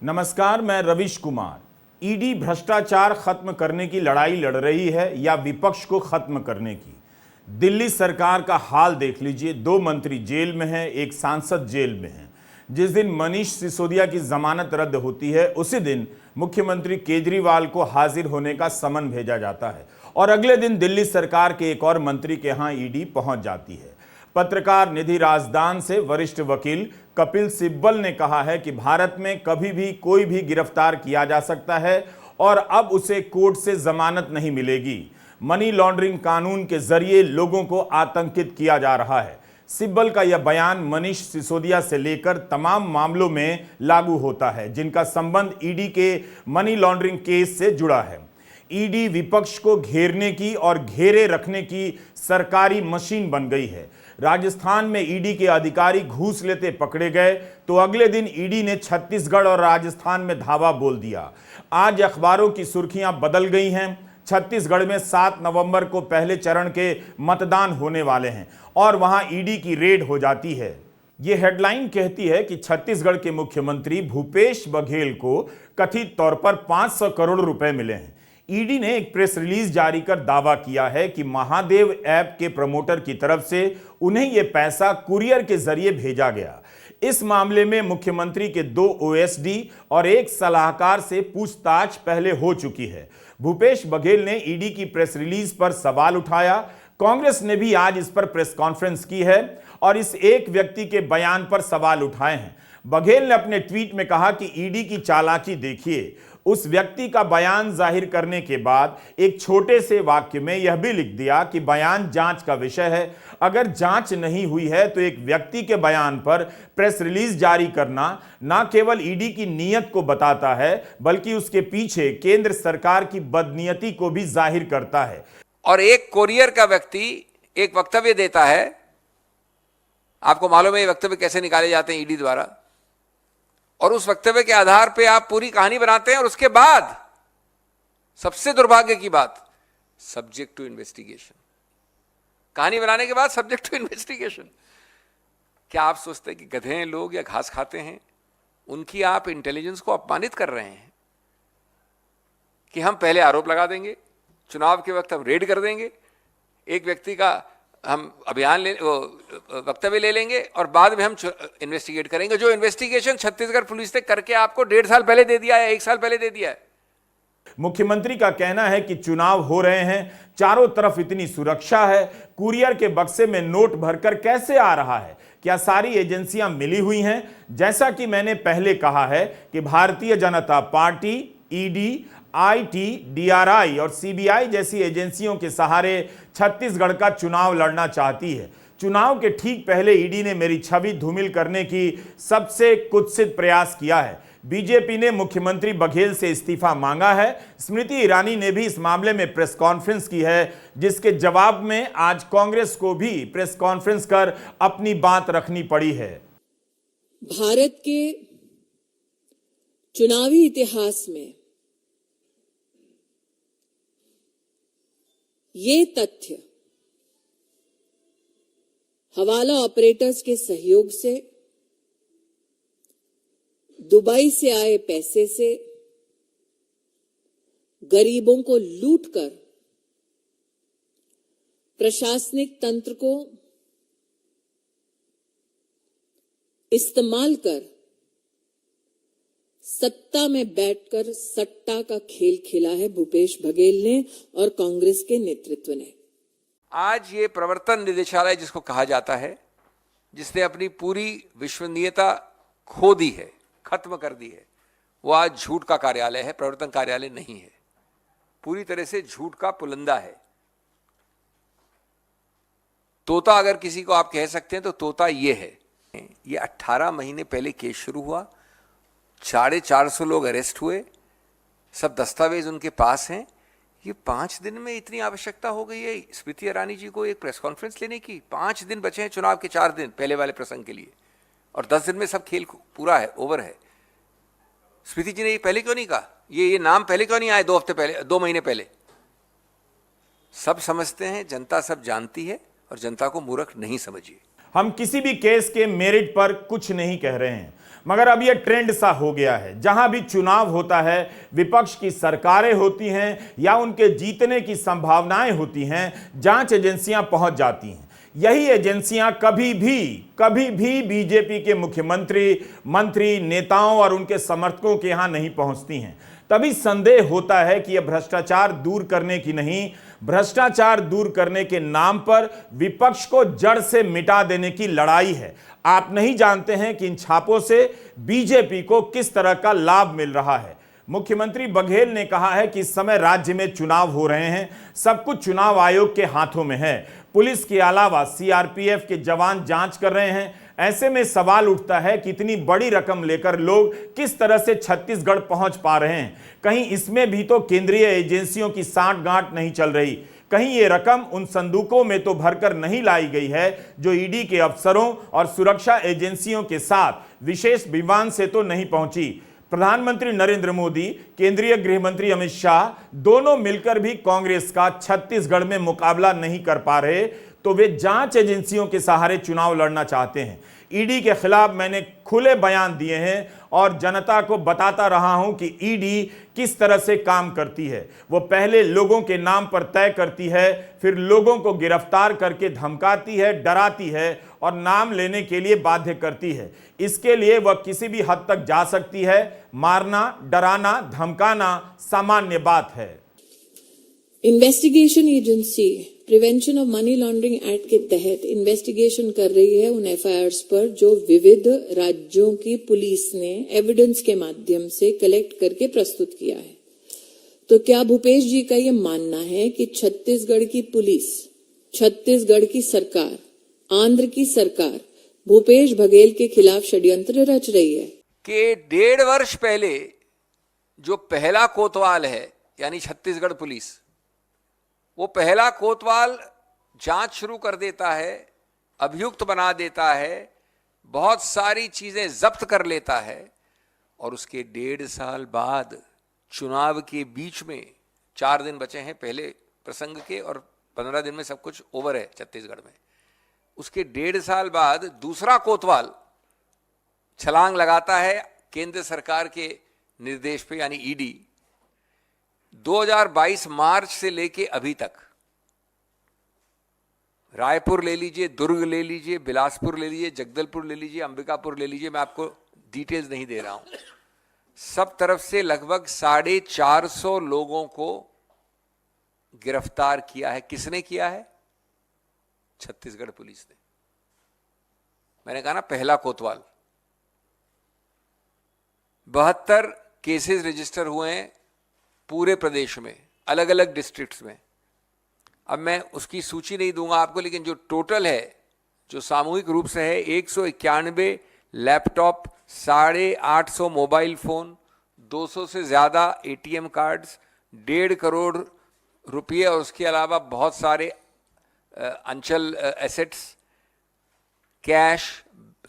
नमस्कार, मैं रविश कुमार। ईडी भ्रष्टाचार खत्म करने की लड़ाई लड़ रही है या विपक्ष को खत्म करने की? दिल्ली सरकार का हाल देख लीजिए। 2 मंत्री जेल में हैं, एक सांसद जेल में है। जिस दिन मनीष सिसोदिया की जमानत रद्द होती है उसी दिन मुख्यमंत्री केजरीवाल को हाजिर होने का समन भेजा जाता है और अगले दिन दिल्ली सरकार के एक और मंत्री के यहां ईडी पहुंच जाती है। पत्रकार निधि राजदान से वरिष्ठ वकील कपिल सिब्बल ने कहा है कि भारत में कभी भी कोई भी गिरफ्तार किया जा सकता है और अब उसे कोर्ट से जमानत नहीं मिलेगी। मनी लॉन्ड्रिंग कानून के जरिए लोगों को आतंकित किया जा रहा है। सिब्बल का यह बयान मनीष सिसोदिया से लेकर तमाम मामलों में लागू होता है जिनका संबंध ईडी के मनी लॉन्ड्रिंग केस से जुड़ा है। ईडी विपक्ष को घेरने की और घेरे रखने की सरकारी मशीन बन गई है। राजस्थान में ईडी के अधिकारी घूस लेते पकड़े गए तो अगले दिन ईडी ने छत्तीसगढ़ और राजस्थान में धावा बोल दिया। आज अखबारों की सुर्खियां बदल गई हैं। छत्तीसगढ़ में 7 नवंबर को पहले चरण के मतदान होने वाले हैं और वहां ईडी की रेड हो जाती है। यह हेडलाइन कहती है कि छत्तीसगढ़ के मुख्यमंत्री भूपेश बघेल को कथित तौर पर 500 करोड़ रुपए मिले हैं। ईडी ने एक प्रेस रिलीज जारी कर दावा किया है कि महादेव ऐप के प्रमोटर की तरफ से उन्हें यह पैसा कुरियर के जरिए भेजा गया। इस मामले में मुख्यमंत्री के 2 ओएसडी और एक सलाहकार से पूछताछ पहले हो चुकी है। भूपेश बघेल ने ईडी की प्रेस रिलीज पर सवाल उठाया। कांग्रेस ने भी आज इस पर प्रेस कॉन्फ्रेंस की है और इस एक व्यक्ति के बयान पर सवाल उठाए हैं। बघेल ने अपने ट्वीट में कहा कि ईडी की चालाकी देखिए। उस व्यक्ति का बयान जाहिर करने के बाद एक छोटे से वाक्य में यह भी लिख दिया कि बयान जांच का विषय है। अगर जांच नहीं हुई है तो एक व्यक्ति के बयान पर प्रेस रिलीज जारी करना न केवल ईडी की नीयत को बताता है बल्कि उसके पीछे केंद्र सरकार की बदनीयती को भी जाहिर करता है। और एक कोरियर का व्यक्ति एक वक्तव्य देता है, आपको मालूम है ये वक्तव्य कैसे निकाले जाते हैं ईडी द्वारा, और उस वक्तव्य के आधार पे आप पूरी कहानी बनाते हैं और उसके बाद सबसे दुर्भाग्य की बात, सब्जेक्ट टू इन्वेस्टिगेशन। कहानी बनाने के बाद सब्जेक्ट टू इन्वेस्टिगेशन। क्या आप सोचते हैं कि गधे हैं लोग या घास खाते हैं? उनकी आप इंटेलिजेंस को अपमानित कर रहे हैं कि हम पहले आरोप लगा देंगे, चुनाव के वक्त हम रेड कर देंगे, एक व्यक्ति का हम अभियान वक्तव्य ले लेंगे और बाद में हम इन्वेस्टिगेट करेंगे। जो इन्वेस्टिगेशन छत्तीसगढ़ पुलिस ने करके आपको 1.5 साल पहले दे दिया है, 1 साल पहले दे दिया है। मुख्यमंत्री का कहना है कि चुनाव हो रहे हैं, चारों तरफ इतनी सुरक्षा है, कुरियर के बक्से में नोट भरकर कैसे आ रहा है? क्या सारी एजेंसियां मिली हुई हैं? जैसा कि मैंने पहले कहा है कि Bharatiya Janata party, ED, IT, DRI और सीबीआई जैसी एजेंसियों के सहारे छत्तीसगढ़ का चुनाव लड़ना चाहती है। चुनाव के ठीक पहले ईडी ने मेरी छवि धूमिल करने की सबसे कुत्सित प्रयास किया है। बीजेपी ने मुख्यमंत्री बघेल से इस्तीफा मांगा है। स्मृति ईरानी ने भी इस मामले में प्रेस कॉन्फ्रेंस की है, जिसके जवाब में आज कांग्रेस को भी प्रेस कॉन्फ्रेंस कर अपनी बात रखनी पड़ी है। भारत के चुनावी इतिहास में ये तथ्य हवाला ऑपरेटर्स के सहयोग से, दुबई से आए पैसे से गरीबों को लूटकर प्रशासनिक तंत्र को इस्तेमाल कर सत्ता में बैठकर सट्टा का खेल खेला है भूपेश बघेल ने और कांग्रेस के नेतृत्व ने। आज ये प्रवर्तन निदेशालय जिसको कहा जाता है, जिसने अपनी पूरी विश्वसनीयता खो दी है, खत्म कर दी है, वो आज झूठ का कार्यालय है, प्रवर्तन कार्यालय नहीं है। पूरी तरह से झूठ का पुलंदा है। तोता अगर किसी को आप कह सकते हैं तो तोता ये है। ये 18 महीने पहले केस शुरू हुआ, 450 लोग अरेस्ट हुए, सब दस्तावेज उनके पास हैं। ये 5 दिन में इतनी आवश्यकता हो गई है स्मृति ईरानी जी को एक प्रेस कॉन्फ्रेंस लेने की। 5 दिन बचे हैं चुनाव के, 4 दिन पहले वाले प्रसंग के लिए, और 10 दिन में सब खेल पूरा है, ओवर है। स्मृति जी ने ये पहले क्यों नहीं कहा? ये नाम पहले क्यों नहीं आए? 2 हफ्ते पहले, 2 महीने पहले। सब समझते हैं, जनता सब जानती है और जनता को मूर्ख नहीं समझिए। हम किसी भी केस के मेरिट पर कुछ नहीं कह रहे हैं। मगर अब यह ट्रेंड सा हो गया है, जहां भी चुनाव होता है विपक्ष की सरकारें होती हैं या उनके जीतने की संभावनाएं होती हैं, जांच एजेंसियां पहुंच जाती हैं। यही एजेंसियां कभी भी बीजेपी के मुख्यमंत्री, मंत्री, नेताओं और उनके समर्थकों के यहां नहीं पहुंचती हैं। तभी संदेह होता है कि यह भ्रष्टाचार दूर करने की नहीं, भ्रष्टाचार दूर करने के नाम पर विपक्ष को जड़ से मिटा देने की लड़ाई है। आप नहीं जानते हैं कि इन छापों से बीजेपी को किस तरह का लाभ मिल रहा है। मुख्यमंत्री बघेल ने कहा है कि इस समय राज्य में चुनाव हो रहे हैं, सब कुछ चुनाव आयोग के हाथों में है। पुलिस के अलावा सीआरपीएफ के जवान जांच कर रहे हैं। ऐसे में सवाल उठता है कि इतनी बड़ी रकम लेकर लोग किस तरह से छत्तीसगढ़ पहुंच पा रहे हैं। कहीं इसमें भी तो केंद्रीय एजेंसियों की सांठ-गांठ नहीं चल रही। कहीं ये रकम उन संदूकों में तो भरकर नहीं लाई गई है जो ईडी के अफसरों और सुरक्षा एजेंसियों के साथ विशेष विमान से तो नहीं पहुंची। प्रधानमंत्री नरेंद्र मोदी, केंद्रीय गृह मंत्री अमित शाह दोनों मिलकर भी कांग्रेस का छत्तीसगढ़ में मुकाबला नहीं कर पा रहे, तो वे जांच एजेंसियों के सहारे चुनाव लड़ना चाहते हैं। ईडी के खिलाफ मैंने खुले बयान दिए हैं और जनता को बताता रहा हूं कि ईडी किस तरह से काम करती है। वो पहले लोगों के नाम पर तय करती है, फिर लोगों को गिरफ्तार करके धमकाती है, डराती है और नाम लेने के लिए बाध्य करती है। इसके लिए वह किसी भी हद तक जा सकती है। मारना, डराना, धमकाना सामान्य बात है। Investigation agency prevention of money laundering act के तहत इन्वेस्टिगेशन कर रही है उन एफआईआर्स पर जो विविध राज्यों की पुलिस ने एविडेंस के माध्यम से कलेक्ट करके प्रस्तुत किया है। तो क्या भूपेश जी का ये मानना है कि छत्तीसगढ़ की पुलिस, छत्तीसगढ़ की सरकार, आंध्र की सरकार भूपेश बघेल के खिलाफ षड्यंत्र रच रही है? कि 1.5 वर्ष पहले जो पहला कोतवाल है यानी छत्तीसगढ़ पुलिस, वो पहला कोतवाल जांच शुरू कर देता है, अभियुक्त बना देता है, बहुत सारी चीजें जब्त कर लेता है और उसके 1.5 साल बाद चुनाव के बीच में 4 दिन बचे हैं पहले प्रसंग के और 15 दिन में सब कुछ ओवर है छत्तीसगढ़ में। उसके 1.5 साल बाद दूसरा कोतवाल छलांग लगाता है केंद्र सरकार के निर्देश पे यानी ईडी। 2022 मार्च से लेके अभी तक रायपुर ले लीजिए, दुर्ग ले लीजिए, बिलासपुर ले लीजिए, जगदलपुर ले लीजिए, अंबिकापुर ले लीजिए, मैं आपको डिटेल्स नहीं दे रहा हूं, सब तरफ से लगभग 450 लोगों को गिरफ्तार किया है। किसने किया है? छत्तीसगढ़ पुलिस ने। मैंने कहा ना पहला कोतवाल। 72 केसेस रजिस्टर हुए हैं पूरे प्रदेश में, अलग अलग डिस्ट्रिक्ट्स में। अब मैं उसकी सूची नहीं दूंगा आपको, लेकिन जो टोटल है, जो सामूहिक रूप से है, 191 लैपटॉप, 850 मोबाइल फोन, 200 से ज्यादा एटीएम कार्ड्स, 1.5 करोड़ रुपये और उसके अलावा बहुत सारे अंचल एसेट्स, कैश,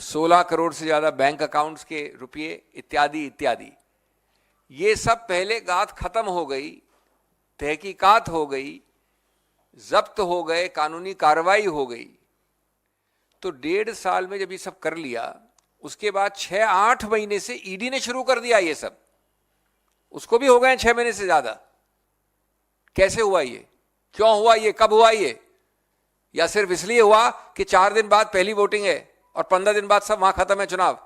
16 करोड़ से ज्यादा बैंक अकाउंट्स के रुपये इत्यादि इत्यादि। ये सब पहले गात खत्म हो गई, तहकीकात हो गई, जब्त हो गए, कानूनी कार्रवाई हो गई। तो 1.5 साल में जब ये सब कर लिया, उसके बाद 6-8 महीने से ईडी ने शुरू कर दिया ये सब। उसको भी हो गए 6 महीने से ज्यादा। कैसे हुआ ये? क्यों हुआ ये? कब हुआ ये? या सिर्फ इसलिए हुआ कि 4 दिन बाद पहली वोटिंग है और 15 दिन बाद सब वहां खत्म है चुनाव?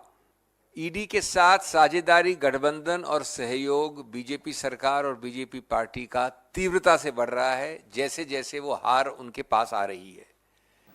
ईडी के साथ साझेदारी, गठबंधन और सहयोग बीजेपी सरकार और बीजेपी पार्टी का तीव्रता से बढ़ रहा है जैसे जैसे वो हार उनके पास आ रही है।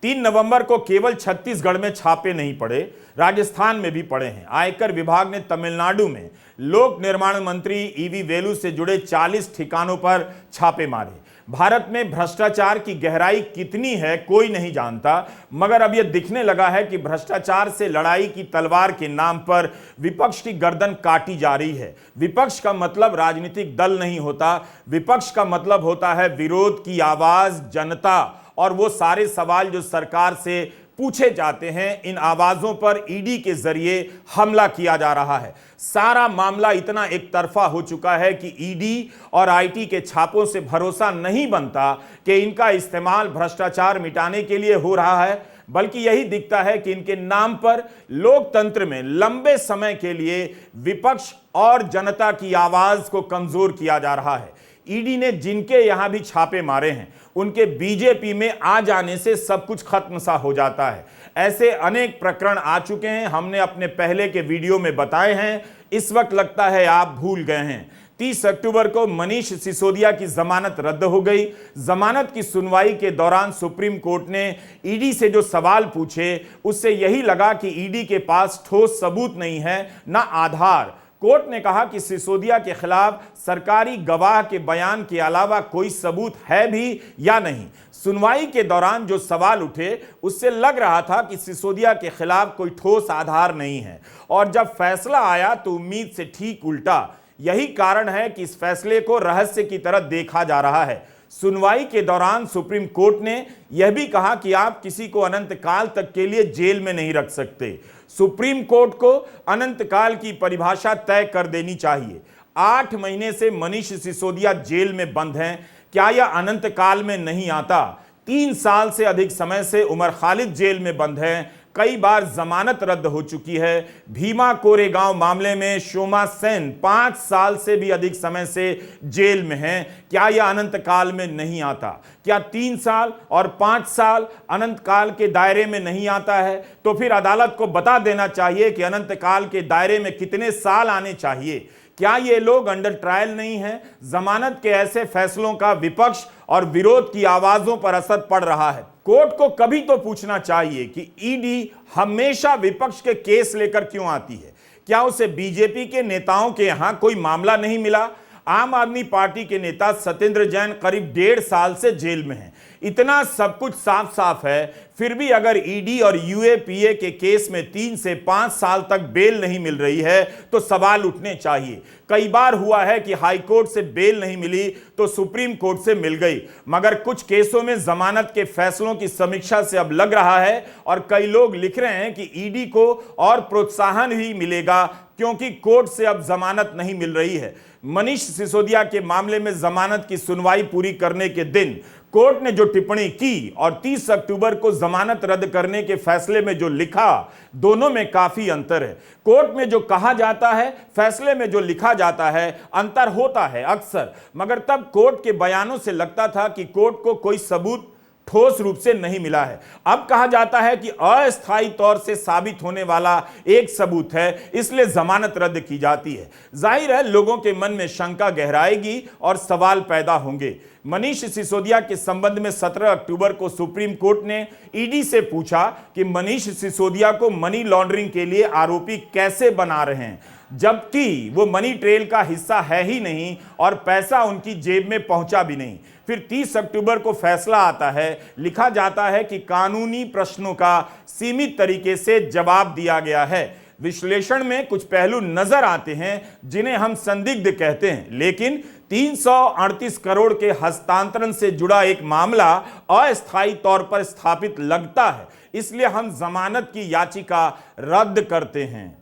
3 नवंबर को केवल छत्तीसगढ़ में छापे नहीं पड़े, राजस्थान में भी पड़े हैं। आयकर विभाग ने तमिलनाडु में लोक निर्माण मंत्री ईवी वेलू से जुड़े 40 ठिकानों पर छापे मारे। भारत में भ्रष्टाचार की गहराई कितनी है कोई नहीं जानता, मगर अब यह दिखने लगा है कि भ्रष्टाचार से लड़ाई की तलवार के नाम पर विपक्ष की गर्दन काटी जा रही है। विपक्ष का मतलब राजनीतिक दल नहीं होता, विपक्ष का मतलब होता है विरोध की आवाज, जनता, और वो सारे सवाल जो सरकार से पूछे जाते हैं, इन आवाजों पर ईडी के जरिए हमला किया जा रहा है। सारा मामला इतना एक तरफा हो चुका है कि ईडी और आईटी के छापों से भरोसा नहीं बनता कि इनका इस्तेमाल भ्रष्टाचार मिटाने के लिए हो रहा है। बल्कि यही दिखता है कि इनके नाम पर लोकतंत्र में लंबे समय के लिए विपक्ष और जनता की आवाज को कमजोर किया जा रहा है। ईडी ने जिनके यहां भी छापे मारे हैं, उनके बीजेपी में आ जाने से सब कुछ खत्म सा हो जाता है। ऐसे अनेक प्रकरण आ चुके हैं, हमने अपने पहले के वीडियो में बताए हैं। इस वक्त लगता है आप भूल गए हैं। 30 अक्टूबर को मनीष सिसोदिया की जमानत रद्द हो गई। जमानत की सुनवाई के दौरान सुप्रीम कोर्ट ने ईडी से जो सवाल पूछे, उससे यही लगा कि ईडी के पास ठोस सबूत नहीं है, ना आधार। कोर्ट ने कहा कि सिसोदिया के खिलाफ सरकारी गवाह के बयान के अलावा कोई सबूत है भी या नहीं। सुनवाई के दौरान जो सवाल उठे, उससे लग रहा था कि सिसोदिया के खिलाफ कोई ठोस आधार नहीं है, और जब फैसला आया तो उम्मीद से ठीक उल्टा। यही कारण है कि इस फैसले को रहस्य की तरह देखा जा रहा है। सुनवाई के दौरान सुप्रीम कोर्ट ने यह भी कहा कि आप किसी को अनंत काल तक के लिए जेल में नहीं रख सकते। सुप्रीम कोर्ट को अनंत काल की परिभाषा तय कर देनी चाहिए। 8 महीने से मनीष सिसोदिया जेल में बंद हैं, क्या यह अनंत काल में नहीं आता? 3 साल से अधिक समय से उमर खालिद जेल में बंद हैं, कई बार जमानत रद्द हो चुकी है। भीमा कोरेगांव मामले में शोमा सेन 5 साल से भी अधिक समय से जेल में हैं, क्या यह अनंत काल में नहीं आता? क्या 3 साल और 5 साल अनंत काल के दायरे में नहीं आता है? तो फिर अदालत को बता देना चाहिए कि अनंत काल के दायरे में कितने साल आने चाहिए। क्या ये लोग अंडर ट्रायल नहीं हैं? जमानत के ऐसे फैसलों का विपक्ष और विरोध की आवाजों पर असर पड़ रहा है। कोर्ट को कभी तो पूछना चाहिए कि ईडी हमेशा विपक्ष के केस लेकर क्यों आती है। क्या उसे बीजेपी के नेताओं के यहां कोई मामला नहीं मिला? आम आदमी पार्टी के नेता सत्येंद्र जैन करीब 1.5 साल से जेल में हैं। इतना सब कुछ साफ साफ है, फिर भी अगर ईडी और यूएपीए के केस में 3 से 5 साल तक बेल नहीं मिल रही है तो सवाल उठने चाहिए। कई बार हुआ है कि हाई कोर्ट से बेल नहीं मिली तो सुप्रीम कोर्ट से मिल गई, मगर कुछ केसों में जमानत के फैसलों की समीक्षा से अब लग रहा है, और कई लोग लिख रहे हैं कि ईडी को और प्रोत्साहन ही मिलेगा क्योंकि कोर्ट से अब जमानत नहीं मिल रही है। मनीष सिसोदिया के मामले में जमानत की सुनवाई पूरी करने के दिन कोर्ट ने जो टिप्पणी की और 30 अक्टूबर को जमानत रद्द करने के फैसले में जो लिखा, दोनों में काफी अंतर है। कोर्ट में जो कहा जाता है, फैसले में जो लिखा जाता है, अंतर होता है अक्सर, मगर तब कोर्ट के बयानों से लगता था कि कोर्ट को कोई सबूत ठोस रूप से नहीं मिला है। अब कहा जाता है कि अस्थायी तौर से साबित होने वाला एक सबूत है, इसलिए जमानत रद्द की जाती है। जाहिर है लोगों के मन में शंका गहराएगी और सवाल पैदा होंगे। मनीष सिसोदिया के संबंध में 17 अक्टूबर को सुप्रीम कोर्ट ने ईडी से पूछा कि मनीष सिसोदिया को मनी लॉन्ड्रिंग के लिए आरोपी कैसे बना रहे हैं, जबकि वो मनी ट्रेल का हिस्सा है ही नहीं और पैसा उनकी जेब में पहुंचा भी नहीं। फिर 30 अक्टूबर को फैसला आता है, लिखा जाता है कि कानूनी प्रश्नों का सीमित तरीके से जवाब दिया गया है। विश्लेषण में कुछ पहलू नजर आते हैं जिन्हें हम संदिग्ध कहते हैं, लेकिन 338 करोड़ के हस्तांतरण से जुड़ा एक मामला अस्थायी तौर पर स्थापित लगता है, इसलिए हम जमानत की याचिका रद्द करते हैं।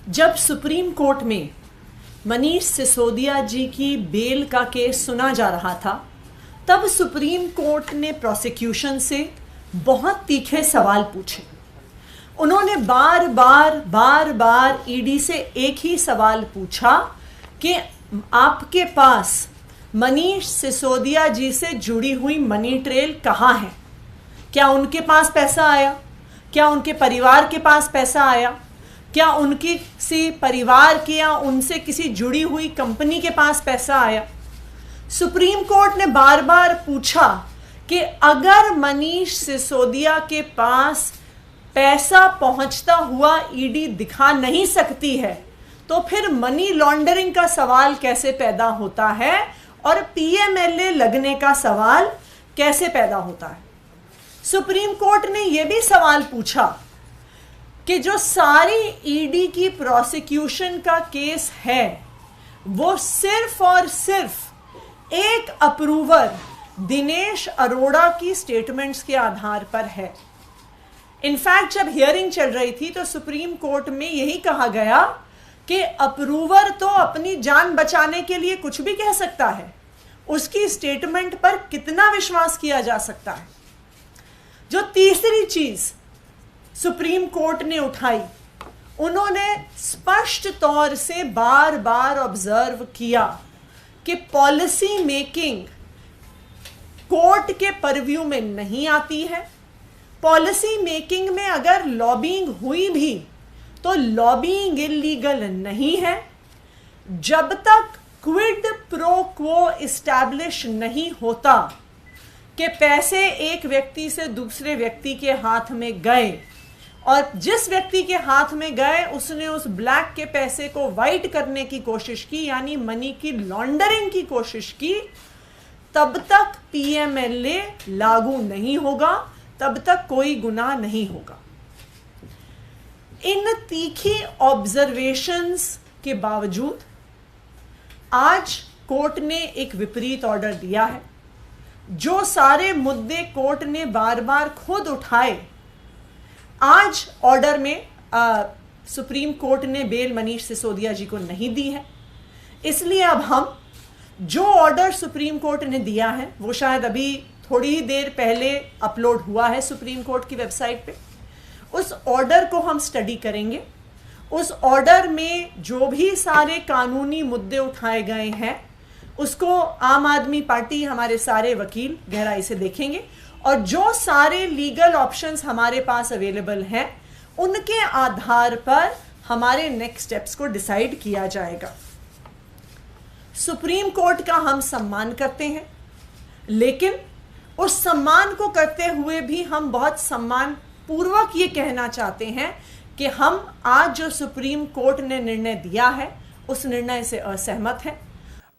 जब सुप्रीम कोर्ट में मनीष सिसोदिया जी की बेल का केस सुना जा रहा था, तब सुप्रीम कोर्ट ने प्रोसिक्यूशन से बहुत तीखे सवाल पूछे। उन्होंने बार बार ईडी से एक ही सवाल पूछा कि आपके पास मनीष सिसोदिया जी से जुड़ी हुई मनी ट्रेल कहाँ है? क्या उनके पास पैसा आया? क्या उनके परिवार के पास पैसा आया? क्या उनकी किसी परिवार की या उनसे किसी जुड़ी हुई कंपनी के पास पैसा आया? सुप्रीम कोर्ट ने बार बार पूछा कि अगर मनीष सिसोदिया के पास पैसा पहुंचता हुआ ईडी दिखा नहीं सकती है तो फिर मनी लॉन्ड्रिंग का सवाल कैसे पैदा होता है और पीएमएलए लगने का सवाल कैसे पैदा होता है? सुप्रीम कोर्ट ने यह भी सवाल पूछा कि जो सारी ईडी की प्रोसिक्यूशन का केस है वो सिर्फ और सिर्फ एक अप्रूवर दिनेश अरोड़ा की स्टेटमेंट्स के आधार पर है। इनफैक्ट जब हियरिंग चल रही थी तो सुप्रीम कोर्ट में यही कहा गया कि अप्रूवर तो अपनी जान बचाने के लिए कुछ भी कह सकता है, उसकी स्टेटमेंट पर कितना विश्वास किया जा सकता है। जो तीसरी चीज सुप्रीम कोर्ट ने उठाई, उन्होंने स्पष्ट तौर से बार बार ऑब्जर्व किया कि पॉलिसी मेकिंग कोर्ट के परव्यू में नहीं आती है। पॉलिसी मेकिंग में अगर लॉबिंग हुई भी तो लॉबिंग इलीगल नहीं है जब तक क्विड प्रो क्वो इस्टैब्लिश नहीं होता कि पैसे एक व्यक्ति से दूसरे व्यक्ति के हाथ में गए और जिस व्यक्ति के हाथ में गए उसने उस ब्लैक के पैसे को वाइट करने की कोशिश की, यानी मनी की लॉन्डरिंग की कोशिश की, तब तक पीएमएलए लागू नहीं होगा, तब तक कोई गुनाह नहीं होगा। इन तीखी ऑब्जर्वेशंस के बावजूद आज कोर्ट ने एक विपरीत ऑर्डर दिया है। जो सारे मुद्दे कोर्ट ने बार बार खुद उठाए, आज ऑर्डर में सुप्रीम कोर्ट ने बेल मनीष सिसोदिया जी को नहीं दी है। इसलिए अब हम जो ऑर्डर सुप्रीम कोर्ट ने दिया है वो शायद अभी थोड़ी ही देर पहले अपलोड हुआ है सुप्रीम कोर्ट की वेबसाइट पे, उस ऑर्डर को हम स्टडी करेंगे। उस ऑर्डर में जो भी सारे कानूनी मुद्दे उठाए गए हैं उसको आम आदमी पार्टी, हमारे सारे वकील गहराई से देखेंगे और जो सारे लीगल ऑप्शंस हमारे पास अवेलेबल हैं उनके आधार पर हमारे नेक्स्ट स्टेप्स को डिसाइड किया जाएगा। सुप्रीम कोर्ट का हम सम्मान करते हैं, लेकिन उस सम्मान को करते हुए भी हम बहुत सम्मान पूर्वक ये कहना चाहते हैं कि हम आज जो सुप्रीम कोर्ट ने निर्णय दिया है उस निर्णय से असहमत हैं।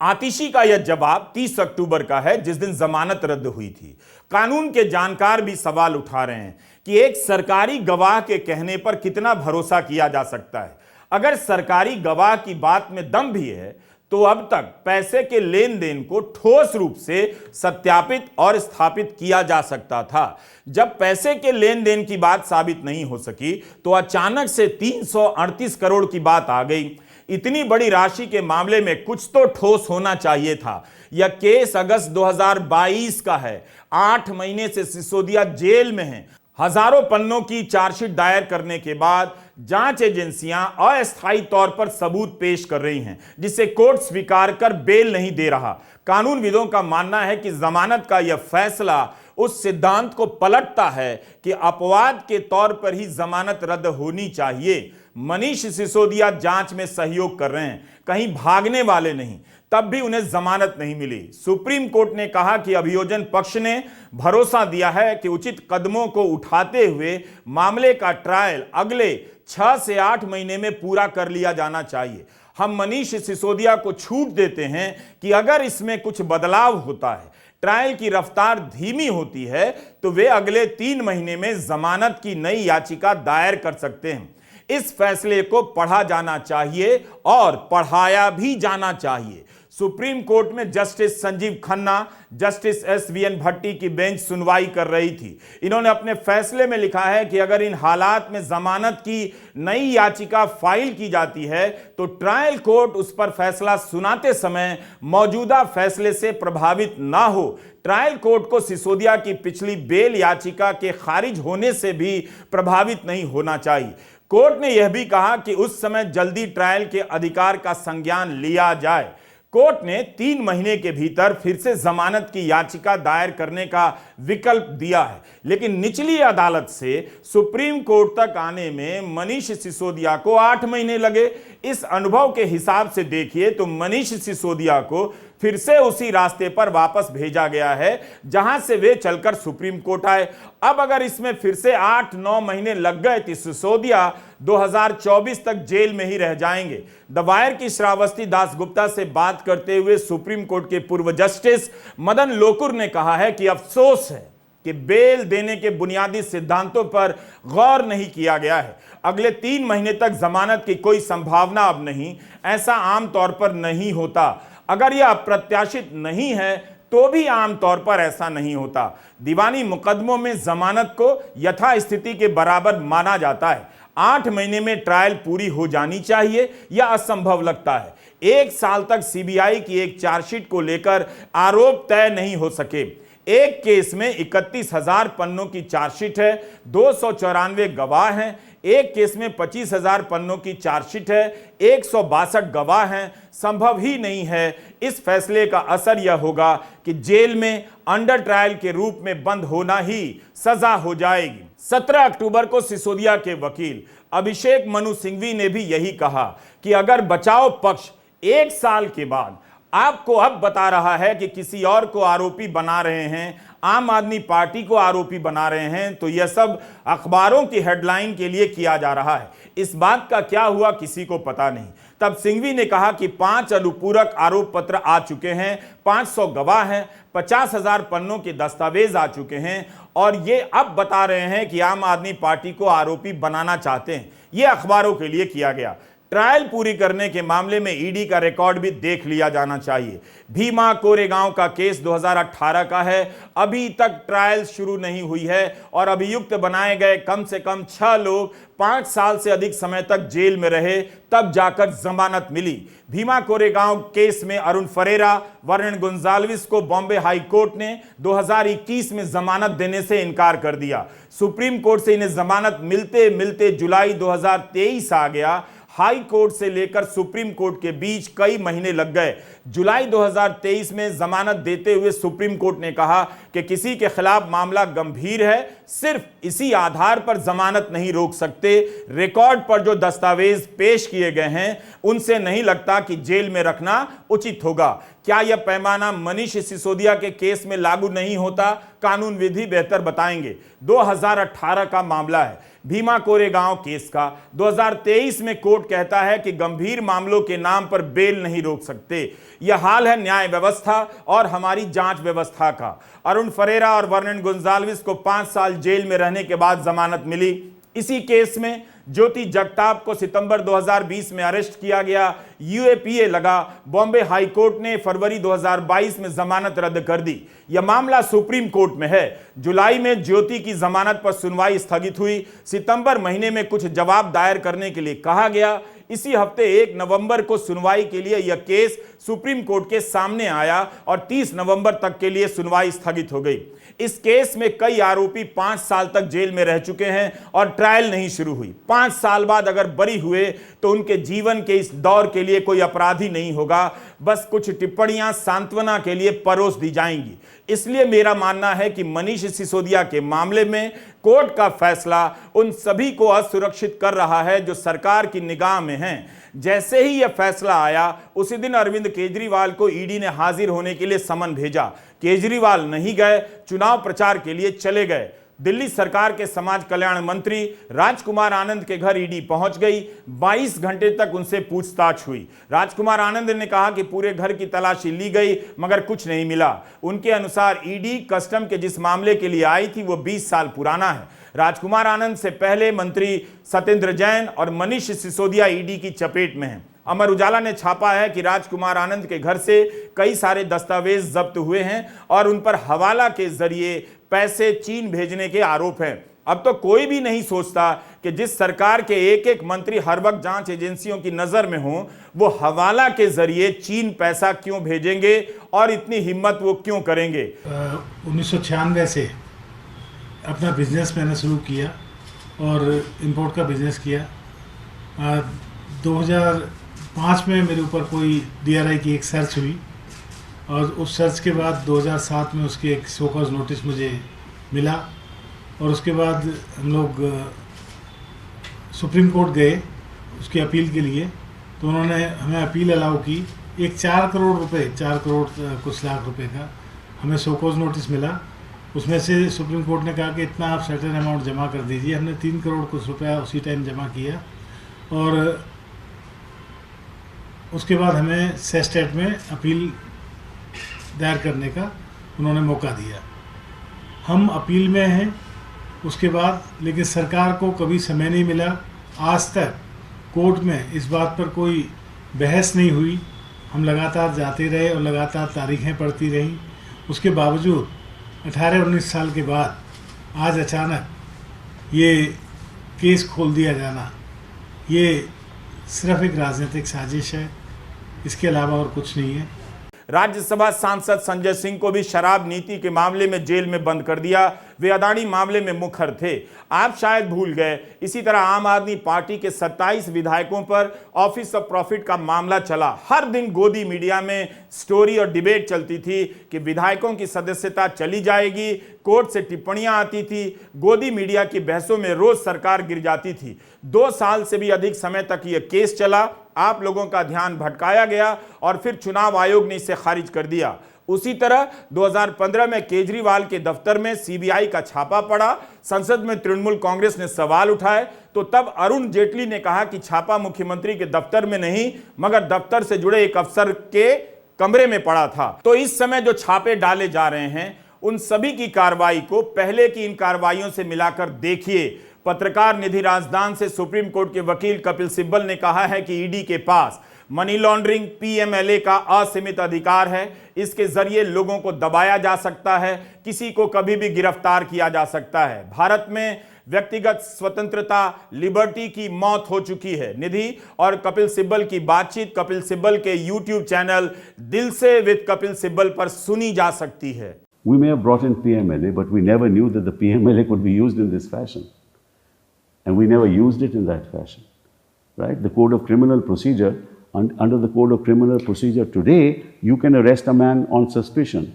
आतिशी का यह जवाब 30 अक्टूबर का है, जिस दिन जमानत रद्द हुई थी। कानून के जानकार भी सवाल उठा रहे हैं कि एक सरकारी गवाह के कहने पर कितना भरोसा किया जा सकता है। अगर सरकारी गवाह की बात में दम भी है तो अब तक पैसे के लेन देन को ठोस रूप से सत्यापित और स्थापित किया जा सकता था। जब पैसे के लेन देन की बात साबित नहीं हो सकी तो अचानक से 338 करोड़ की बात आ गई। इतनी बड़ी राशि के मामले में कुछ तो ठोस होना चाहिए था। यह केस अगस्त 2022 का है। 8 महीने से सिसोदिया जेल में हैं। हजारों पन्नों की चार्जशीट दायर करने के बाद जांच एजेंसियां अस्थायी तौर पर सबूत पेश कर रही हैं, जिसे कोर्ट स्वीकार कर बेल नहीं दे रहा। कानूनविदों का मानना है कि जमानत का यह फैसला उस सिद्धांत को पलटता है कि अपवाद के तौर पर ही जमानत रद्द होनी चाहिए। मनीष सिसोदिया जांच में सहयोग कर रहे हैं, कहीं भागने वाले नहीं, तब भी उन्हें जमानत नहीं मिली। सुप्रीम कोर्ट ने कहा कि अभियोजन पक्ष ने भरोसा दिया है कि उचित कदमों को उठाते हुए मामले का ट्रायल अगले 6 से 8 महीने में पूरा कर लिया जाना चाहिए। हम मनीष सिसोदिया को छूट देते हैं कि अगर इसमें कुछ बदलाव होता है, ट्रायल की रफ्तार धीमी होती है, तो वे अगले 3 महीने में जमानत की नई याचिका दायर कर सकते हैं। इस फैसले को पढ़ा जाना चाहिए और पढ़ाया भी जाना चाहिए। सुप्रीम कोर्ट में justice Sanjeev Khanna, justice SVN भट्टी की बेंच सुनवाई कर रही थी। इन्होंने अपने फैसले में लिखा है कि अगर इन हालात में जमानत की नई याचिका फाइल की जाती है तो ट्रायल कोर्ट उस पर फैसला सुनाते समय मौजूदा फैसले से प्रभावित ना हो। ट्रायल कोर्ट को सिसोदिया की पिछली बेल याचिका के खारिज होने से भी प्रभावित नहीं होना चाहिए। कोर्ट ने यह भी कहा कि उस समय जल्दी ट्रायल के अधिकार का संज्ञान लिया जाए। कोर्ट ने 3 महीने के भीतर फिर से जमानत की याचिका दायर करने का विकल्प दिया है, लेकिन निचली अदालत से सुप्रीम कोर्ट तक आने में मनीष सिसोदिया को 8 महीने लगे। इस अनुभव के हिसाब से देखिए तो मनीष सिसोदिया को फिर से उसी रास्ते पर वापस भेजा गया है जहां से वे चलकर सुप्रीम कोर्ट आए। अब अगर इसमें फिर से 8-9 महीने लग गए तो सिसोदिया 2024 तक जेल में ही रह जाएंगे। द वायर की श्रावस्ती दासगुप्ता से बात करते हुए सुप्रीम कोर्ट के पूर्व जस्टिस मदन लोकुर ने कहा है कि अफसोस है कि बेल देने के बुनियादी सिद्धांतों पर गौर नहीं किया गया है। अगले 3 महीने तक जमानत की कोई संभावना अब नहीं, ऐसा आमतौर पर नहीं होता। अगर यह अप्रत्याशित नहीं है तो भी आमतौर पर ऐसा नहीं होता। दीवानी मुकदमों में जमानत को यथास्थिति के बराबर माना जाता है। 8 महीने में ट्रायल पूरी हो जानी चाहिए, यह असंभव लगता है। 1 साल तक CBI की एक चार्जशीट को लेकर आरोप तय नहीं हो सके। एक केस में 31,000 पन्नों की चार्जशीट है, 294 गवाह हैं। एक केस में 25,000 पन्नों की चार्जशीट है, 162 गवाह हैं। संभव ही नहीं है। इस फैसले का असर यह होगा कि जेल में अंडर ट्रायल के रूप में बंद होना ही सजा हो जाएगी। 17 अक्टूबर को सिसोदिया के वकील अभिषेक मनु सिंघवी ने भी यही कहा कि अगर बचाव पक्ष 1 साल के बाद आपको अब बता रहा है कि किसी और को आरोपी बना रहे हैं, आम आदमी पार्टी को आरोपी बना रहे हैं, तो यह सब अखबारों की हेडलाइन के लिए किया जा रहा है। इस बात का क्या हुआ किसी को पता नहीं। तब सिंघवी ने कहा कि 5 अनुपूरक आरोप पत्र आ चुके हैं, 500 गवाह हैं, 50,000 पन्नों के दस्तावेज आ चुके हैं और ये अब बता रहे हैं कि आम आदमी पार्टी को आरोपी बनाना चाहते हैं। यह अखबारों के लिए किया गया। ट्रायल पूरी करने के मामले में ईडी का रिकॉर्ड भी देख लिया जाना चाहिए। भीमा कोरेगांव का केस 2018 का है, अभी तक ट्रायल शुरू नहीं हुई है और अभियुक्त बनाए गए कम से कम 6 लोग 5 साल से अधिक समय तक जेल में रहे, तब जाकर जमानत मिली। भीमा कोरेगांव केस में अरुण फरेरा, वर्णन गोंजाल्विस को बॉम्बे हाई कोर्ट ने 2021 में जमानत देने से इनकार कर दिया। सुप्रीम कोर्ट से इन्हें जमानत मिलते मिलते जुलाई 2023 आ गया। हाई कोर्ट से लेकर सुप्रीम कोर्ट के बीच कई महीने लग गए। जुलाई 2023 में जमानत देते हुए सुप्रीम कोर्ट ने कहा कि किसी के खिलाफ मामला गंभीर है, सिर्फ इसी आधार पर जमानत नहीं रोक सकते। रिकॉर्ड पर जो दस्तावेज पेश किए गए हैं उनसे नहीं लगता कि जेल में रखना उचित होगा। क्या यह पैमाना मनीष सिसोदिया के केस में लागू नहीं होता? कानून विधि बेहतर बताएंगे। 2018 का मामला है भीमा कोरेगांव केस का। 2023 में कोर्ट कहता है कि गंभीर मामलों के नाम पर बेल नहीं रोक सकते। यह हाल है न्याय व्यवस्था और हमारी जांच व्यवस्था का। अरुण फरेरा और वर्णन गोंजाल्विस को 5 साल जेल में रहने के बाद जमानत मिली। इसी केस में ज्योति जगताप को सितंबर 2020 में अरेस्ट किया गया, यूएपीए लगा। बॉम्बे हाई कोर्ट ने फरवरी 2022 में जमानत रद्द कर दी। यह मामला सुप्रीम कोर्ट में है। जुलाई में ज्योति की जमानत पर सुनवाई स्थगित हुई। सितंबर महीने में कुछ जवाब दायर करने के लिए कहा गया। इसी हफ्ते 1 नवंबर को सुनवाई के लिए यह केस सुप्रीम कोर्ट के सामने आया और 30 नवंबर तक के लिए सुनवाई स्थगित हो गई। इस केस में कई आरोपी 5 साल तक जेल में रह चुके हैं और ट्रायल नहीं शुरू हुई। 5 साल बाद अगर बरी हुए तो उनके जीवन के इस दौर के लिए कोई अपराधी नहीं होगा, बस कुछ टिप्पणियां सांत्वना के लिए परोस दी जाएंगी। इसलिए मेरा मानना है कि मनीष सिसोदिया के मामले में कोर्ट का फैसला उन सभी को असुरक्षित कर रहा है जो सरकार की निगाह में हैं। जैसे ही यह फैसला आया उसी दिन अरविंद केजरीवाल को ईडी ने हाजिर होने के लिए समन भेजा। केजरीवाल नहीं गए, चुनाव प्रचार के लिए चले गए। दिल्ली सरकार के समाज कल्याण मंत्री राजकुमार आनंद के घर ईडी पहुंच गई। 22 घंटे तक उनसे पूछताछ हुई। राजकुमार आनंद ने कहा कि पूरे घर की तलाशी ली गई मगर कुछ नहीं मिला। उनके अनुसार ईडी कस्टम के जिस मामले के लिए आई थी वो 20 साल पुराना है। राजकुमार आनंद से पहले मंत्री सत्येंद्र जैन और मनीष सिसोदिया ईडी की चपेट में हैं। अमर उजाला ने छापा है कि राजकुमार आनंद के घर से कई सारे दस्तावेज जब्त हुए हैं और उन पर हवाला के जरिए पैसे चीन भेजने के आरोप हैं। अब तो कोई भी नहीं सोचता कि जिस सरकार के एक एक मंत्री हर वक्त जांच एजेंसियों की नजर में हों, वो हवाला के जरिए चीन पैसा क्यों भेजेंगे और इतनी हिम्मत वो क्यों करेंगे। 1996 से अपना बिजनेस मैंने शुरू किया और इंपोर्ट का बिजनेस किया। 2005 में मेरे ऊपर कोई DRI की एक सर्च हुई और उस सर्च के बाद 2007 में उसके एक शो कॉज नोटिस मुझे मिला और उसके बाद हम लोग सुप्रीम कोर्ट गए उसकी अपील के लिए। तो उन्होंने हमें अपील अलाउ की। एक 4 करोड़ रुपए, 4 करोड़ कुछ लाख रुपए का हमें शो कॉज नोटिस मिला। उसमें से सुप्रीम कोर्ट ने कहा कि इतना आप सर्टेन अमाउंट जमा कर दीजिए। हमने 3 करोड़ कुछ रुपया उसी टाइम जमा किया और उसके बाद हमें सेस्टेट में अपील दायर करने का उन्होंने मौका दिया। हम अपील में हैं उसके बाद, लेकिन सरकार को कभी समय नहीं मिला। आज तक कोर्ट में इस बात पर कोई बहस नहीं हुई। हम लगातार जाते रहे और लगातार तारीखें पड़ती रहीं। उसके बावजूद 18-19 साल के बाद आज अचानक ये केस खोल दिया जाना, ये सिर्फ एक राजनीतिक साजिश है, इसके अलावा और कुछ नहीं है। राज्यसभा सांसद संजय सिंह को भी शराब नीति के मामले में जेल में बंद कर दिया। वे अदानी मामले में मुखर थे, आप शायद भूल गए। इसी तरह आम आदमी पार्टी के 27 विधायकों पर ऑफिस ऑफ प्रॉफिट का मामला चला। हर दिन गोदी मीडिया में स्टोरी और डिबेट चलती थी कि विधायकों की सदस्यता चली जाएगी, कोर्ट से टिप्पणियां आती थी, गोदी मीडिया की बहसों में रोज सरकार गिर जाती थी। 2 साल से भी अधिक समय तक यह केस चला, आप लोगों का ध्यान भटकाया गया और फिर चुनाव आयोग ने इसे खारिज कर दिया। उसी तरह 2015 में केजरीवाल के दफ्तर में सीबीआई का छापा पड़ा, संसद में तृणमूल कांग्रेस ने सवाल उठाए तो तब अरुण जेटली ने कहा कि छापा मुख्यमंत्री के दफ्तर में नहीं मगर दफ्तर से जुड़े एक अफसर के कमरे में पड़ा था। तो इस समय जो छापे डाले जा रहे हैं उन सभी की कार्रवाई को पहले की इन कार्रवाइयों से मिलाकर देखिए। पत्रकार निधि राजदान से सुप्रीम कोर्ट के वकील कपिल सिब्बल ने कहा है कि ईडी के पास मनी लॉन्ड्रिंग पीएमएलए का असीमित अधिकार है, इसके जरिए लोगों को दबाया जा सकता है, किसी को कभी भी गिरफ्तार किया जा सकता है। भारत में व्यक्तिगत स्वतंत्रता लिबर्टी की मौत हो चुकी है। निधि और कपिल सिब्बल की बातचीत कपिल सिब्बल के यूट्यूब चैनल दिल से विद कपिल सिब्बल पर सुनी जा सकती है। We may have brought in PMLA, but we never knew that the PMLA could be used in this fashion. And we never used it in that fashion. Right? The Code of Criminal Procedure, under the Code of Criminal Procedure today, you can arrest a man on suspicion.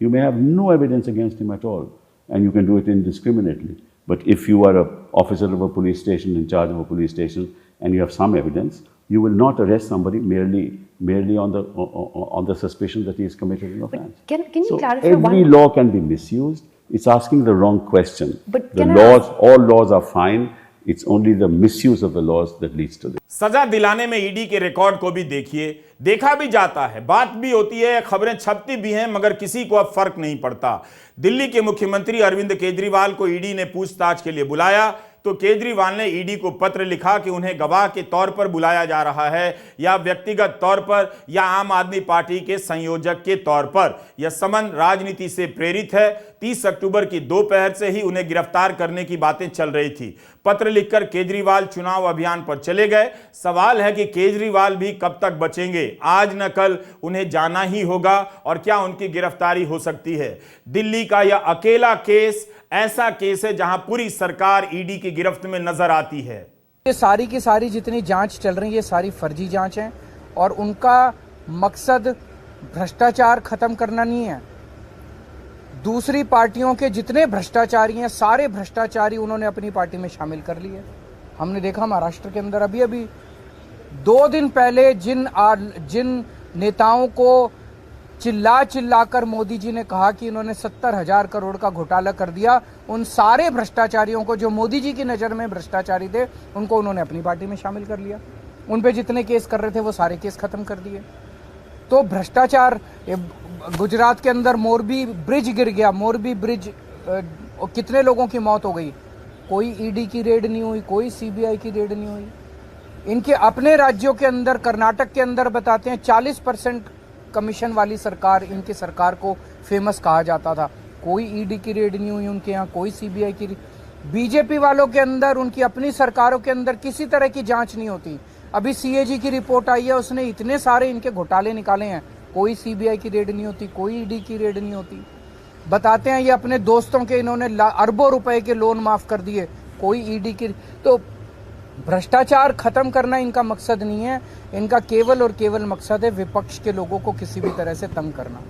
You may have no evidence against him at all, and you can do it indiscriminately. But if you are an officer of a police station, in charge of a police station, and you have some evidence, you will not arrest somebody merely on the suspicion that he has committed an offence. Can you So clarify every law can be misused. It's asking the wrong question. But the can I laws, all laws are fine. It's only the misuse of the laws that leads to this. सजा दिलाने में ED के record को भी देखिए, देखा भी जाता है, बात भी होती है, खबरें छपती भी हैं, मगर किसी को अब फर्क नहीं पड़ता। दिल्ली के मुख्यमंत्री अरविंद केजरीवाल को ईडी ने पूछताछ के लिए बुलाया तो केजरीवाल ने ईडी को पत्र लिखा कि उन्हें गवाह के तौर पर बुलाया जा रहा है या व्यक्तिगत तौर पर या आम आदमी पार्टी के संयोजक के तौर पर। यह समन राजनीति से प्रेरित है। 30 अक्टूबर की दोपहर से ही उन्हें गिरफ्तार करने की बातें चल रही थी। पत्र लिखकर केजरीवाल चुनाव अभियान पर चले गए। सवाल है कि केजरीवाल भी कब तक बचेंगे? आज न कल उन्हें जाना ही होगा और क्या उनकी गिरफ्तारी हो सकती है? दिल्ली का यह अकेला केस ऐसा केस है जहां पूरी सरकार ईडी की गिरफ्त में नजर आती है। ये सारी की सारी जितनी जांच चल रही है ये सारी फर्जी जांच है और उनका मकसद भ्रष्टाचार खत्म करना नहीं है। दूसरी पार्टियों के जितने भ्रष्टाचारी हैं सारे भ्रष्टाचारी उन्होंने अपनी पार्टी में शामिल कर लिए। हमने देखा महाराष्ट्र के अंदर अभी 2 दिन पहले जिन नेताओं को चिल्लाकर मोदी जी ने कहा कि इन्होंने 70,000 करोड़ का घोटाला कर दिया, उन सारे भ्रष्टाचारियों को जो मोदी जी की नज़र में भ्रष्टाचारी थे उनको उन्होंने अपनी पार्टी में शामिल कर लिया। उन पे जितने केस कर रहे थे वो सारे केस खत्म कर दिए। तो भ्रष्टाचार, गुजरात के अंदर मोरबी ब्रिज गिर गया, मोरबी ब्रिज कितने लोगों की मौत हो गई, कोई ईडी की रेड नहीं हुई, कोई सीबीआई की रेड नहीं हुई। इनके अपने राज्यों के अंदर, कर्नाटक के अंदर बताते हैं 40% कमीशन वाली सरकार, इनकी सरकार को फेमस कहा जाता था, कोई ईडी की रेड नहीं हुई उनके यहाँ, कोई सीबीआई की। बीजेपी वालों के अंदर, उनकी अपनी सरकारों के अंदर किसी तरह की जांच नहीं होती। अभी सीएजी की रिपोर्ट आई है, उसने इतने सारे इनके घोटाले निकाले हैं, कोई सीबीआई की रेड नहीं होती, कोई ईडी की रेड नहीं होती। बताते हैं ये अपने दोस्तों के इन्होंने अरबों रुपए के लोन माफ कर दिए, कोई ईडी की। तो भ्रष्टाचार खत्म करना इनका मकसद नहीं है, इनका केवल और केवल मकसद है विपक्ष के लोगों को किसी भी तरह से तंग करना।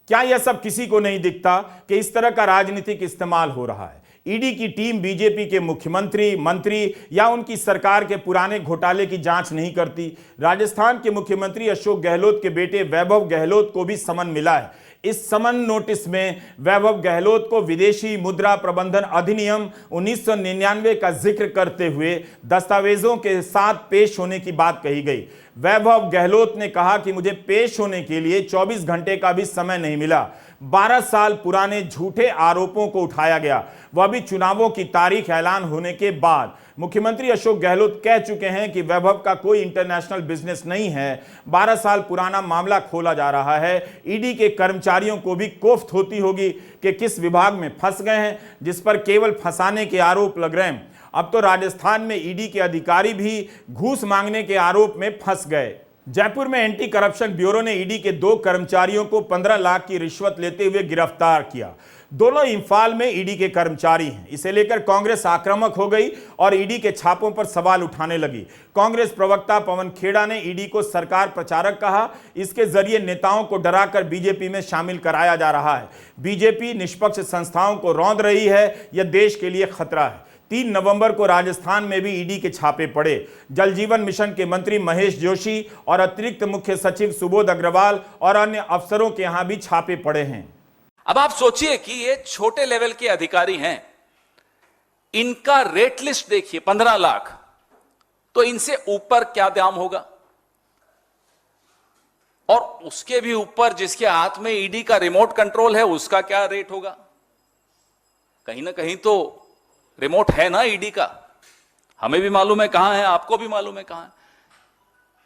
क्या यह सब किसी को नहीं दिखता कि इस तरह का राजनीतिक इस्तेमाल हो रहा है? ईडी की टीम बीजेपी के मुख्यमंत्री, मंत्री या उनकी सरकार के पुराने घोटाले की जांच नहीं करती। राजस्थान के मुख्यमंत्री अशोक गहलोत के बेटे वैभव गहलोत को भी समन मिला है। इस समन नोटिस में वैभव गहलोत को विदेशी मुद्रा प्रबंधन अधिनियम 1999 का जिक्र करते हुए दस्तावेजों के साथ पेश होने की बात कही गई। वैभव गहलोत ने कहा कि मुझे पेश होने के लिए 24 घंटे का भी समय नहीं मिला। 12 साल पुराने झूठे आरोपों को उठाया गया, वह भी चुनावों की तारीख ऐलान होने के बाद। मुख्यमंत्री अशोक गहलोत कह चुके हैं कि वैभव का कोई इंटरनेशनल बिजनेस नहीं है। 12 साल पुराना मामला खोला जा रहा है। ईडी के कर्मचारियों को भी कोफ्त होती होगी कि किस विभाग में फंस गए हैं जिस पर केवल फंसाने के आरोप लग रहे हैं। अब तो राजस्थान में ईडी के अधिकारी भी घूस मांगने के आरोप में फंस गए। जयपुर में एंटी करप्शन ब्यूरो ने ईडी के 2 कर्मचारियों को 15 लाख की रिश्वत लेते हुए गिरफ्तार किया। दोनों इंफाल में ईडी के कर्मचारी हैं। इसे लेकर कांग्रेस आक्रामक हो गई और ईडी के छापों पर सवाल उठाने लगी। कांग्रेस प्रवक्ता पवन खेड़ा ने ईडी को सरकार प्रचारक कहा। इसके जरिए नेताओं को डराकर बीजेपी में शामिल कराया जा रहा है। बीजेपी निष्पक्ष संस्थाओं को रौंद रही है, यह देश के लिए खतरा है। 3 नवंबर को राजस्थान में भी ईडी के छापे पड़े। जल जीवन मिशन के मंत्री महेश जोशी और अतिरिक्त मुख्य सचिव सुबोध अग्रवाल और अन्य अफसरों के यहां भी छापे पड़े हैं। अब आप सोचिए कि ये छोटे लेवल के अधिकारी हैं, इनका रेट लिस्ट देखिए 15 लाख, तो इनसे ऊपर क्या दाम होगा? और उसके भी ऊपर जिसके हाथ में ईडी का रिमोट कंट्रोल है, उसका क्या रेट होगा? कहीं ना कहीं तो रिमोट है ना ईडी का, हमें भी मालूम है कहां है, आपको भी मालूम है कहां है।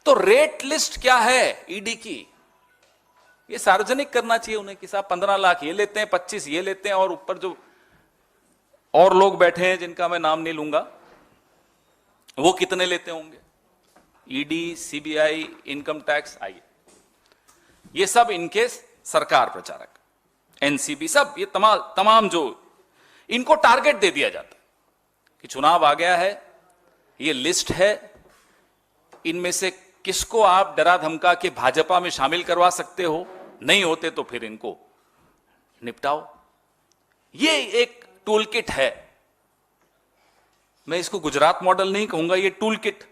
तो रेट लिस्ट क्या है ईडी की, ये सार्वजनिक करना चाहिए उन्हें कि साहब 15 लाख ये लेते हैं, 25 ये लेते हैं, और ऊपर जो और लोग बैठे हैं जिनका मैं नाम नहीं लूंगा, वो कितने लेते होंगे। ईडी, सीबीआई, इनकम टैक्स, आइए ये सब इनके सरकार प्रचारक, एनसीबी, सब ये तमाम जो इनको टारगेट दे दिया जाता कि चुनाव आ गया है, ये लिस्ट है, इनमें से किसको आप डरा धमका के भाजपा में शामिल करवा सकते हो, नहीं होते तो फिर इनको निपटाओ। ये एक टूल किट है। मैं इसको गुजरात मॉडल नहीं कहूंगा, ये टूल किट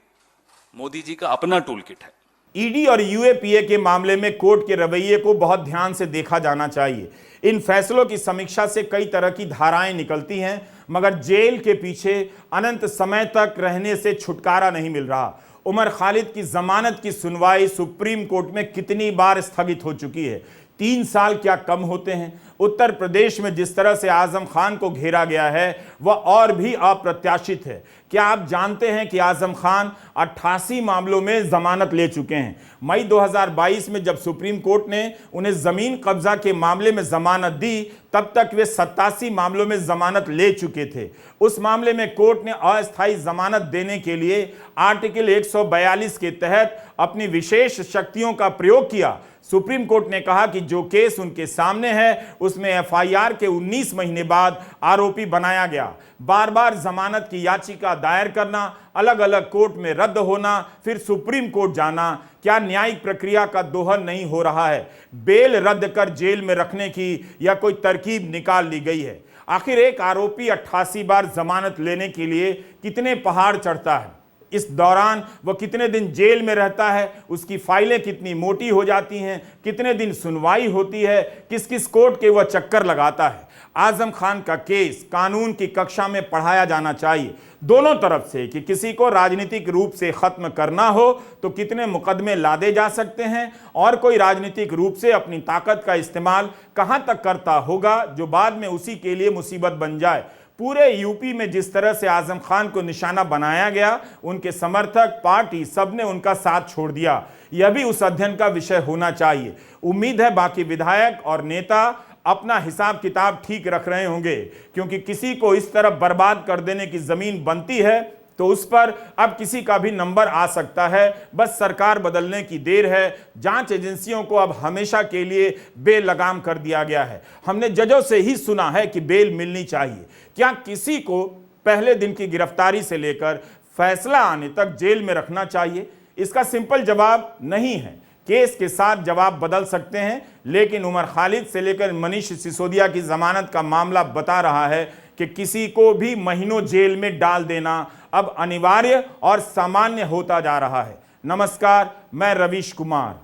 मोदी जी का अपना टूल किट है। ईडी और यूएपीए के मामले में कोर्ट के रवैये को बहुत ध्यान से देखा जाना चाहिए। इन फैसलों की समीक्षा से कई तरह की धाराएं निकलती हैं, मगर जेल के पीछे अनंत समय तक रहने से छुटकारा नहीं मिल रहा। उमर खालिद की जमानत की सुनवाई सुप्रीम कोर्ट में कितनी बार स्थगित हो चुकी है। 3 साल क्या कम होते हैं। उत्तर प्रदेश में जिस तरह से आजम खान को घेरा गया है वह और भी अप्रत्याशित है। क्या आप जानते हैं कि आजम खान 88 मामलों में जमानत ले चुके हैं। मई 2022 में जब सुप्रीम कोर्ट ने उन्हें जमीन कब्जा के मामले में जमानत दी, तब तक वे 87 मामलों में जमानत ले चुके थे। उस मामले में कोर्ट ने अस्थायी जमानत देने के लिए आर्टिकल 142 के तहत अपनी विशेष शक्तियों का प्रयोग किया। सुप्रीम कोर्ट ने कहा कि जो केस उनके सामने है उसमें एफआईआर के 19 महीने बाद आरोपी बनाया गया। बार बार जमानत की याचिका दायर करना, अलग अलग कोर्ट में रद्द होना, फिर सुप्रीम कोर्ट जाना, क्या न्यायिक प्रक्रिया का दोहन नहीं हो रहा है? बेल रद्द कर जेल में रखने की या कोई तरकीब निकाल ली गई है? आखिर एक आरोपी 88 बार जमानत लेने के लिए कितने पहाड़ चढ़ता है? इस दौरान वह कितने दिन जेल में रहता है? उसकी फाइलें कितनी मोटी हो जाती हैं? कितने दिन सुनवाई होती है? किस किस कोर्ट के वह चक्कर लगाता है? आजम खान का केस कानून की कक्षा में पढ़ाया जाना चाहिए, दोनों तरफ से, कि किसी को राजनीतिक रूप से खत्म करना हो तो कितने मुकदमे लादे जा सकते हैं और कोई राजनीतिक रूप से अपनी ताकत का इस्तेमाल कहां तक करता होगा जो बाद में उसी के लिए मुसीबत बन जाए। पूरे यूपी में जिस तरह से आजम खान को निशाना बनाया गया, उनके समर्थक, पार्टी, सबने उनका साथ छोड़ दिया। यह भी उस अध्ययन का विषय होना चाहिए। उम्मीद है बाकी विधायक और नेता अपना हिसाब किताब ठीक रख रहे होंगे, क्योंकि किसी को इस तरह बर्बाद कर देने की जमीन बनती है तो उस पर अब किसी का भी नंबर आ सकता है। बस सरकार बदलने की देर है। जांच एजेंसियों को अब हमेशा के लिए बेलगाम कर दिया गया है। हमने जजों से ही सुना है कि बेल मिलनी चाहिए। क्या किसी को पहले दिन की गिरफ्तारी से लेकर फैसला आने तक जेल में रखना चाहिए? इसका सिंपल जवाब नहीं है। केस के साथ जवाब बदल सकते हैं, लेकिन उमर खालिद से लेकर मनीष सिसोदिया की जमानत का मामला बता रहा है कि किसी को भी महीनों जेल में डाल देना अब अनिवार्य और सामान्य होता जा रहा है। नमस्कार, मैं रवीश कुमार।